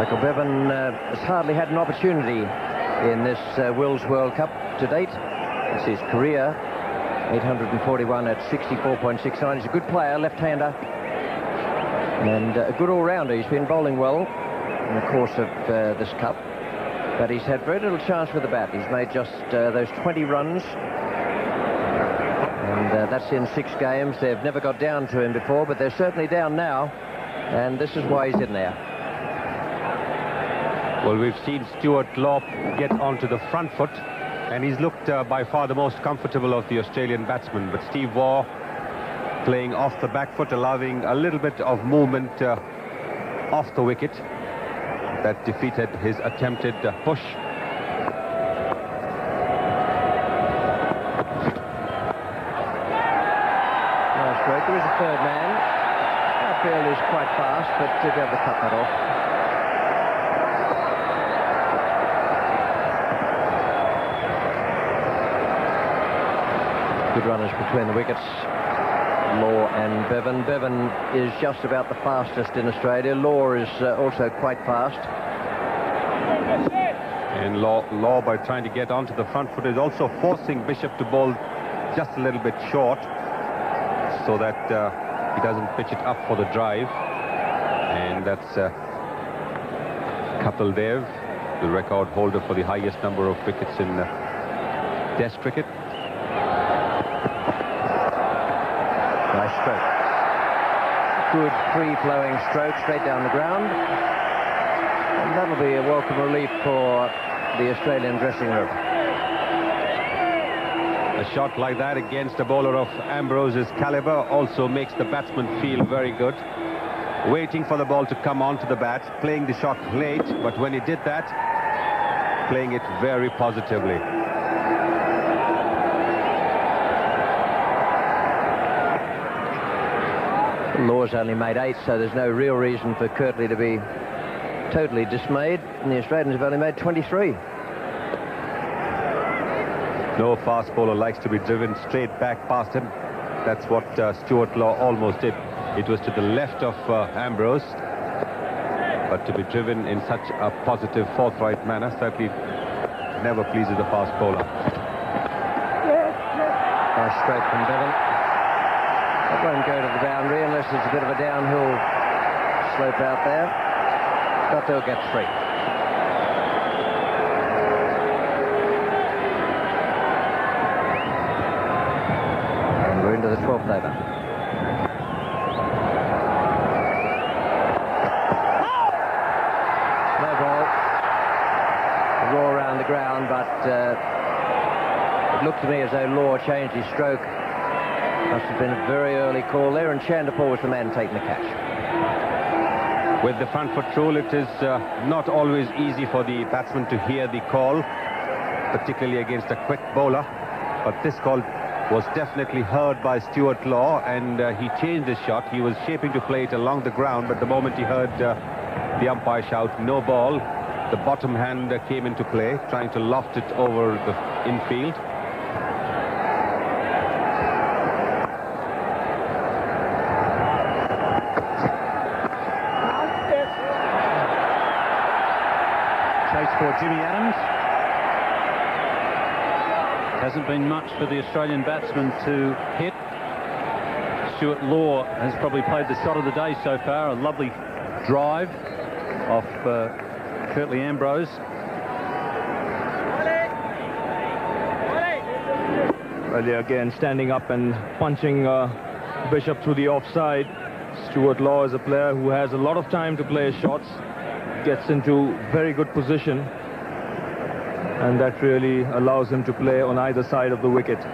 Michael Bevan has hardly had an opportunity in this Wills World Cup to date. It's his career, 841 at 64.69. He's a good player, left-hander, and a good all-rounder. He's been bowling well in the course of this cup, but he's had very little chance with the bat. He's made just those 20 runs, and that's in 6 games. They've never got down to him before, but they're certainly down now, and this is why he's in there. Well, we've seen Stuart Law get onto the front foot, and he's looked by far the most comfortable of the Australian batsmen. But Steve Waugh playing off the back foot, allowing a little bit of movement off the wicket. That defeated his attempted push. Nice stroke. There is a third man. That field is quite fast, but to be able to cut that off. Good runners between the wickets, Law and Bevan. Bevan is just about the fastest in Australia. Law is also quite fast. And Law, by trying to get onto the front foot, is also forcing Bishop to bowl just a little bit short, so that he doesn't pitch it up for the drive. And that's Kapil Dev, the record holder for the highest number of wickets in Test cricket. Nice stroke. Good free-flowing stroke straight down the ground. And that'll be a welcome relief for the Australian dressing room. A shot like that against a bowler of Ambrose's caliber also makes the batsman feel very good. Waiting for the ball to come onto the bat, playing the shot late, but when he did that, playing it very positively. Law's only made 8, so there's no real reason for Kirtley to be totally dismayed, and the Australians have only made 23. No fast bowler likes to be driven straight back past him. That's what Stuart Law almost did. It was to the left of Ambrose, but to be driven in such a positive, forthright manner certainly never pleases a fast bowler. Nice stroke from Bevan. That won't go to the boundary unless it's a bit of a downhill slope out there, but they'll get 3. And we're into the 12th over. No ball. A raw around the ground, but it looked to me as though Law changed his stroke. Must have been a very early call there, and Chandapur was the man taking the catch. With the front foot rule, it is not always easy for the batsman to hear the call, particularly against a quick bowler. But this call was definitely heard by Stuart Law, and he changed his shot. He was shaping to play it along the ground, but the moment he heard the umpire shout, "No ball," the bottom hand came into play, trying to loft it over the infield. For Jimmy Adams. Hasn't been much for the Australian batsman to hit. Stuart Law has probably played the shot of the day so far. A lovely drive off Kirtley Ambrose. Well, yeah, again, standing up and punching Bishop through the offside. Stuart Law is a player who has a lot of time to play his shots. Gets into very good position, and that really allows him to play on either side of the wicket.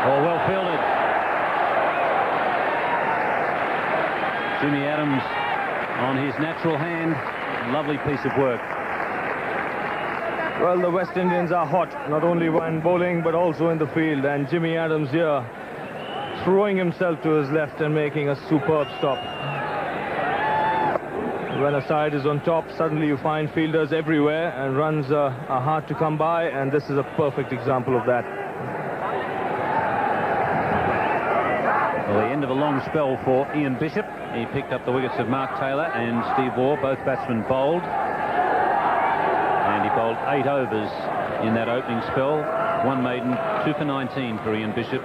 Oh, well fielded. Jimmy Adams on his natural hand. Lovely piece of work. Well, the West Indians are hot, not only when bowling but also in the field, and Jimmy Adams here throwing himself to his left and making a superb stop. When a side is on top, suddenly you find fielders everywhere, and runs are hard to come by, and this is a perfect example of that. long spell for Ian Bishop. He picked up the wickets of Mark Taylor and Steve Waugh, both batsmen bowled. And he bowled 8 overs in that opening spell. 1 maiden, 2 for 19 for Ian Bishop.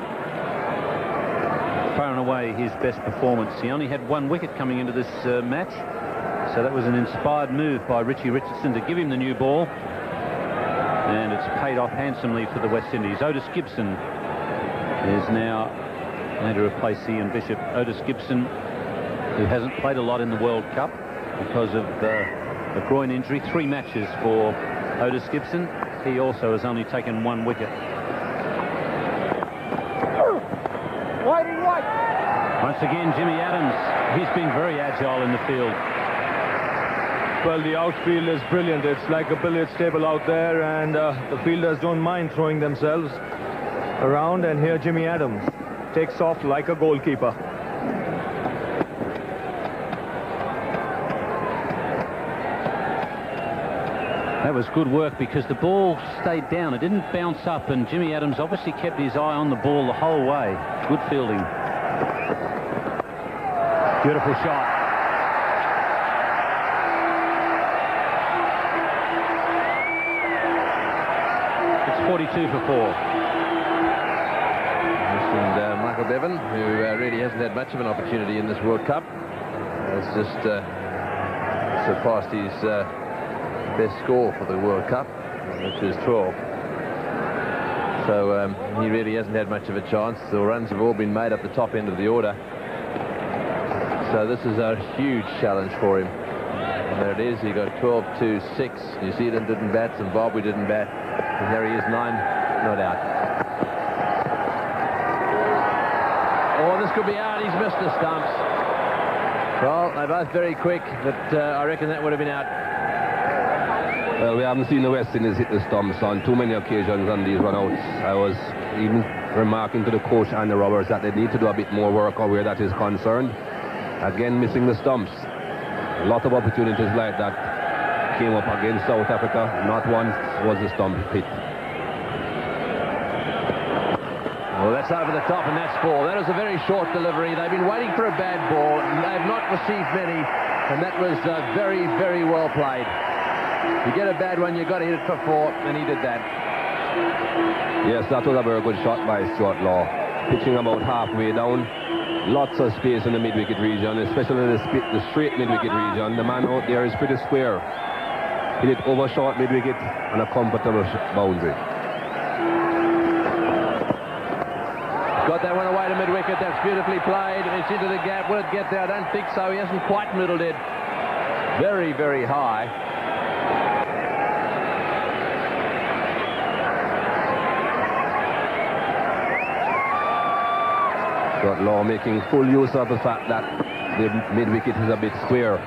Far and away his best performance. He only had 1 wicket coming into this match. So that was an inspired move by Richie Richardson to give him the new ball. And it's paid off handsomely for the West Indies. Otis Gibson is now going to replace Ian Bishop. Otis Gibson, who hasn't played a lot in the World Cup because of a groin injury. 3 matches for Otis Gibson. He also has only taken 1 wicket. Once again, Jimmy Adams. He's been very agile in the field. Well, the outfield is brilliant. It's like a billiards table out there, and the fielders don't mind throwing themselves around. And here Jimmy Adams takes off like a goalkeeper. That was good work because the ball stayed down. It didn't bounce up, and Jimmy Adams obviously kept his eye on the ball the whole way. Good fielding. Beautiful shot. It's 42 for 4. And Michael Bevan, who really hasn't had much of an opportunity in this World Cup, has just surpassed his best score for the World Cup, which is 12. So he really hasn't had much of a chance. The runs have all been made up the top end of the order. So this is a huge challenge for him. And there it is. He got 12-2-6. New Zealand didn't bat, Zimbabwe didn't bat. And there he is, 9 not out. Oh, this could be out. He's missed the stumps. Well, they're both very quick, but I reckon that would have been out. Well, we haven't seen the West Indies hit the stumps on too many occasions on these run-outs. I was even remarking to the coach and the Roberts that they need to do a bit more work on where that is concerned. Again, missing the stumps. A lot of opportunities like that came up against South Africa. Not once was the stump hit. Well, that's over the top, and that's 4. That was a very short delivery. They've been waiting for a bad ball, and they've not received many, and that was very, very well played. You get a bad one, you've got to hit it for 4, and he did that. Yes, that was a very good shot by Stuart Law. Pitching about halfway down. Lots of space in the mid-wicket region, especially the straight mid-wicket region. The man out there is pretty square. Hit it over short mid-wicket and a comfortable boundary. Got that one away to mid-wicket. That's beautifully played. It's into the gap. Will it get there? I don't think so. He hasn't quite middled it. Very, very high. Stuart Law making full use of the fact that the mid-wicket is a bit square.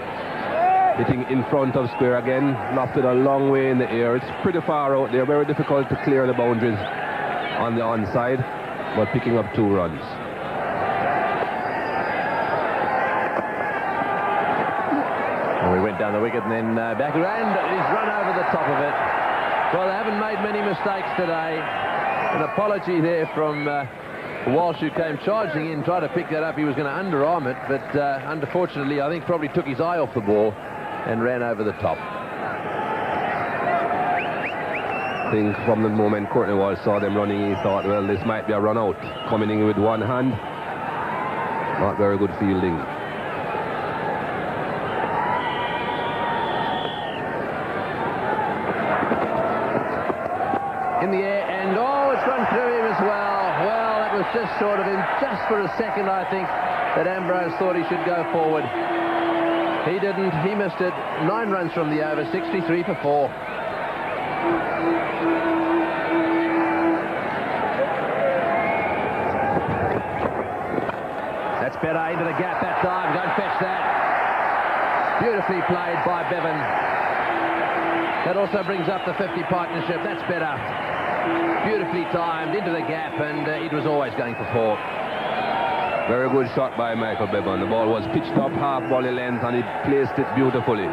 Hitting in front of square again, lofted a long way in the air. It's pretty far out there, very difficult to clear the boundaries on the onside, but picking up 2 runs. Well, we went down the wicket and then back around. He's run over the top of it. Well, they haven't made many mistakes today. An apology there from Walsh, who came charging in, tried to pick that up. He was going to underarm it, but unfortunately, I think probably took his eye off the ball and ran over the top. I think from the moment Courtney Walsh saw them running, he thought, well, this might be a run out. Coming in with one hand, not very good fielding. In the air, and it's run through him as well. Well, that was just short of him, just for a second, I think, that Ambrose thought he should go forward. He didn't. He missed it. 9 runs from the over, 63 for 4. That's better into the gap that time. Don't fetch that. Beautifully played by Bevan. That also brings up the 50 partnership. That's better. Beautifully timed into the gap, and it was always going for 4. Very good shot by Michael Bevan. The ball was pitched up half volley length, and he placed it beautifully.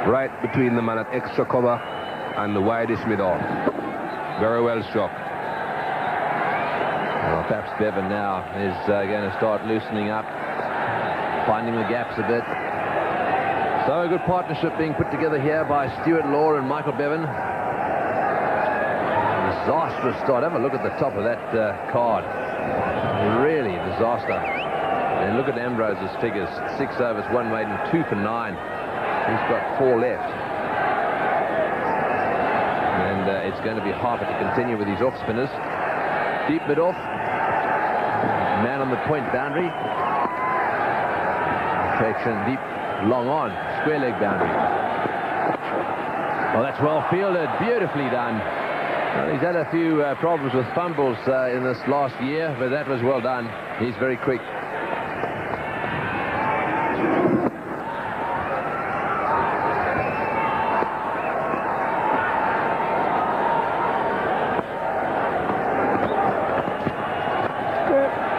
Right between the man at extra cover and the widest mid-off. Very well struck. Well, perhaps Bevan now is going to start loosening up, finding the gaps a bit. So a good partnership being put together here by Stuart Law and Michael Bevan. Disastrous start. Have a look at the top of that card. Really disaster. And look at Ambrose's figures. 6 overs, 1 maiden, 2 for 9. He's got 4 left. And it's going to be Harper to continue with his off spinners. Deep mid off. Man on the point boundary. Protection deep, long on. Square leg boundary. Well, that's well fielded. Beautifully done. Well, he's had a few problems with fumbles in this last year, but that was well done. He's very quick.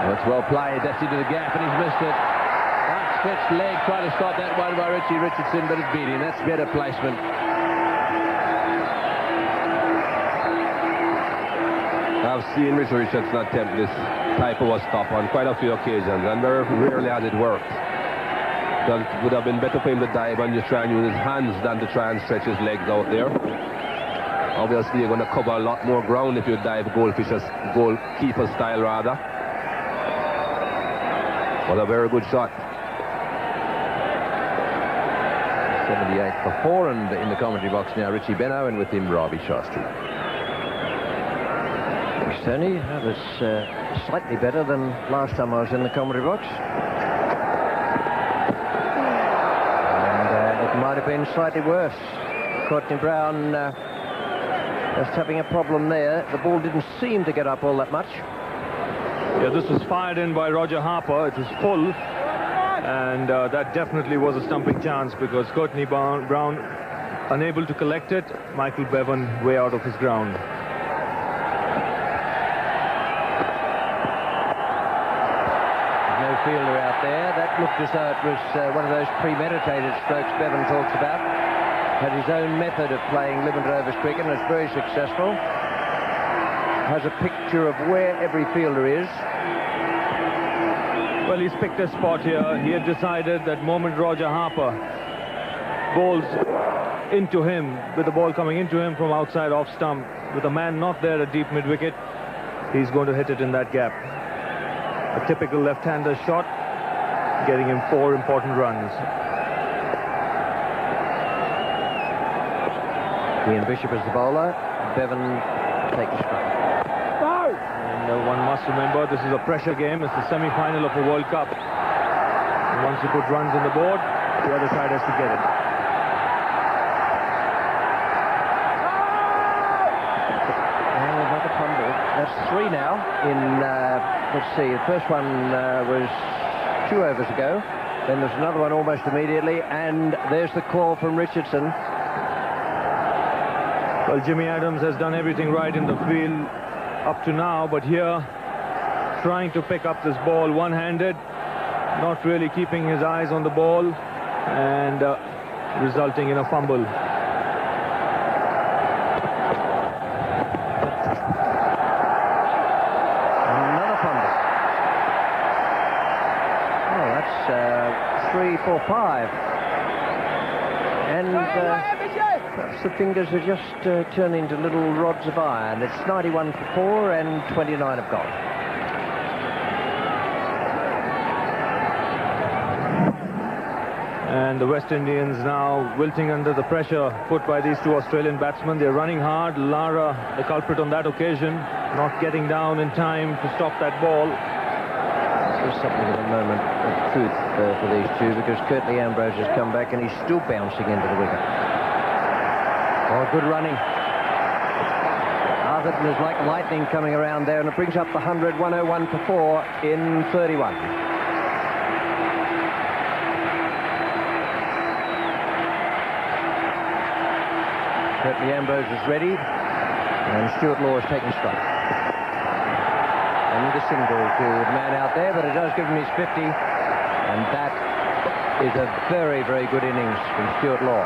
That's well played. That's into the gap, and he's missed it. Outstretched leg, trying to stop that one by Richie Richardson, but it's beat him. That's better placement. I've seen Richie Richardson attempt this type of a stop on quite a few occasions, and very rarely has it worked. It would have been better for him to dive and just try and use his hands than to try and stretch his legs out there. Obviously, you're going to cover a lot more ground if you dive goalkeeper style rather. But a very good shot. 78 for 4, and in the commentary box now, Richie Benno, and with him, Ravi Shastri. Thanks, Tony. That was slightly better than last time I was in the commentary box. And it might have been slightly worse. Courtney Brown just having a problem there. The ball didn't seem to get up all that much. Yeah, this was fired in by Roger Harper. It was full. And that definitely was a stumping chance because Courtney Brown unable to collect it. Michael Bevan way out of his ground. No fielder out there. That looked as though it was one of those premeditated strokes Bevan talks about. Had his own method of playing limited overs cricket, and it's very successful. Has a picture of where every fielder is. Well, he's picked a spot here. He had decided that moment Roger Harper bowls into him, with the ball coming into him from outside off stump, with a man not there at deep mid-wicket, he's going to hit it in that gap. A typical left-hander shot, getting him 4 important runs. Ian Bishop is the bowler. Bevan takes the strike. And one must remember, this is a pressure game. It's the semi-final of a World Cup. And once you put runs on the board, the other side has to get it. And another fumble. That's 3 now in, let's see, the first one was 2 overs ago. Then there's another one almost immediately, and there's the call from Richardson. Well, Jimmy Adams has done everything right in the field up to now, but here trying to pick up this ball one-handed, not really keeping his eyes on the ball, and resulting in a fumble. Another fumble. Oh, that's 3, 4, 5. And perhaps the fingers are just turning into little rods of iron. It's 91 for 4 and 29 have gone. And the West Indians now wilting under the pressure put by these 2 Australian batsmen. They're running hard. Lara, the culprit on that occasion, not getting down in time to stop that ball. There's something of a moment of truth for these 2, because Curtly Ambrose has come back and he's still bouncing into the wicket. Oh, good running. Atherton is like lightning coming around there, and it brings up the 100, 101 for 4 in 31. Curtly Ambrose is ready, and Stuart Law is taking strike. And the single to the man out there, but it does give him his 50, and that is a very, very good innings from Stuart Law.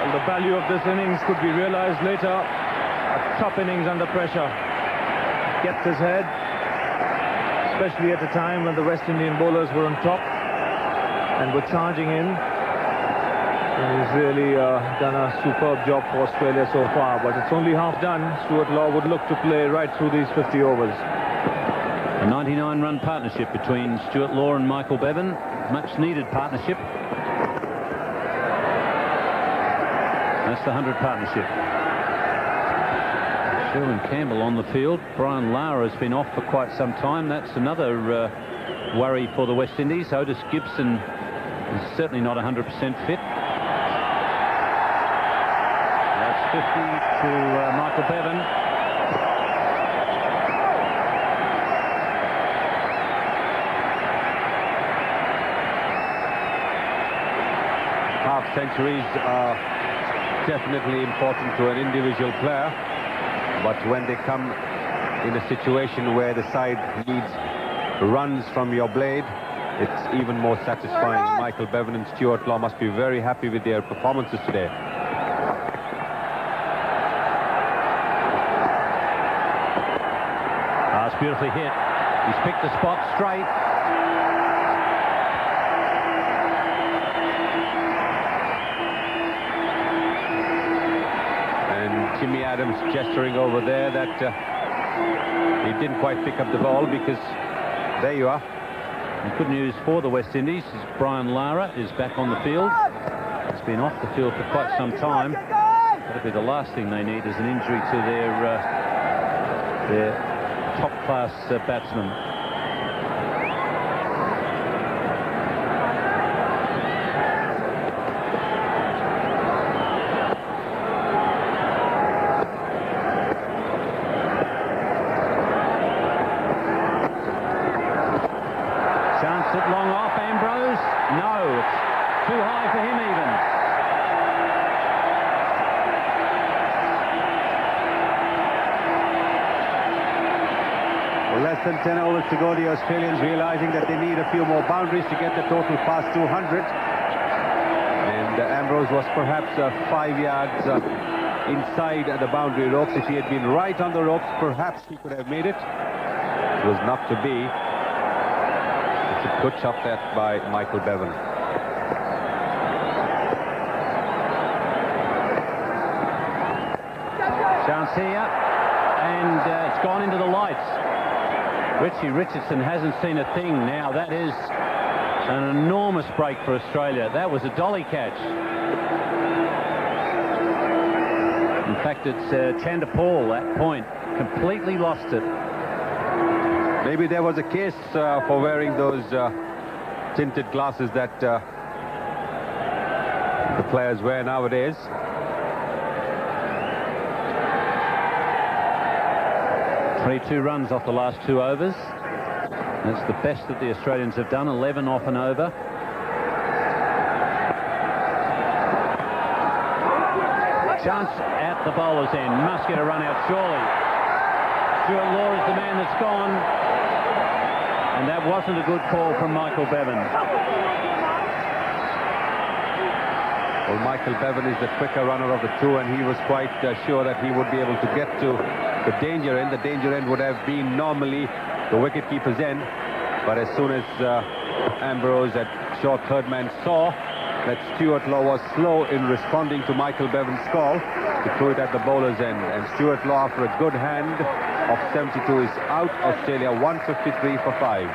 Well, the value of this innings could be realized later. A tough innings under pressure. kept his head, especially at a time when the West Indian bowlers were on top and were charging in. And he's really done a superb job for Australia so far, but it's only half done. Stuart Law would look to play right through these 50 overs. A 99-run partnership between Stuart Law and Michael Bevan. Much needed partnership. That's the 100 partnership. Sherwin Campbell on the field. Brian Lara has been off for quite some time. That's another worry for the West Indies. Otis Gibson is certainly not 100% fit. That's 50 to Michael Bevan. Half centuries are definitely important to an individual player, but when they come in a situation where the side needs runs from your blade, it's even more satisfying. Michael Bevan and Stuart Law must be very happy with their performances today. It's beautifully hit. He's picked the spot straight. And Jimmy Adams gesturing over there that he didn't quite pick up the ball, because there you are. And good news for the West Indies is Brian Lara is back on the field. He's been off the field for quite some time. That'll be the last thing they need, is an injury to their top-class batsman. Chance it long off, Ambrose. No, it's too high for him even. Less than 10 overs to go, the Australians realizing that they need a few more boundaries to get the total past 200. And Ambrose was perhaps 5 yards inside the boundary ropes. If he had been right on the ropes, perhaps he could have made it. It was not to be. It's a good shot that by Michael Bevan. Chance here, and it's gone into the lights. Richie Richardson hasn't seen a thing now. That is an enormous break for Australia. That was a dolly catch. In fact, it's Chanderpaul, that point, completely lost it. Maybe there was a case for wearing those tinted glasses that the players wear nowadays. Two runs off the last 2 overs. That's the best that the Australians have done, 11 off and over. Chance at the bowler's end. Must get a run out, surely. Stuart Law is the man that's gone. And that wasn't a good call from Michael Bevan. Well, Michael Bevan is the quicker runner of the two, and he was quite sure that he would be able to get to the danger end. The danger end would have been normally the wicketkeeper's end, but as soon as Ambrose at short third man saw that Stuart Law was slow in responding to Michael Bevan's call, he threw it at the bowler's end, and Stuart Law, after a good hand of 72, is out. Australia 153 for 5.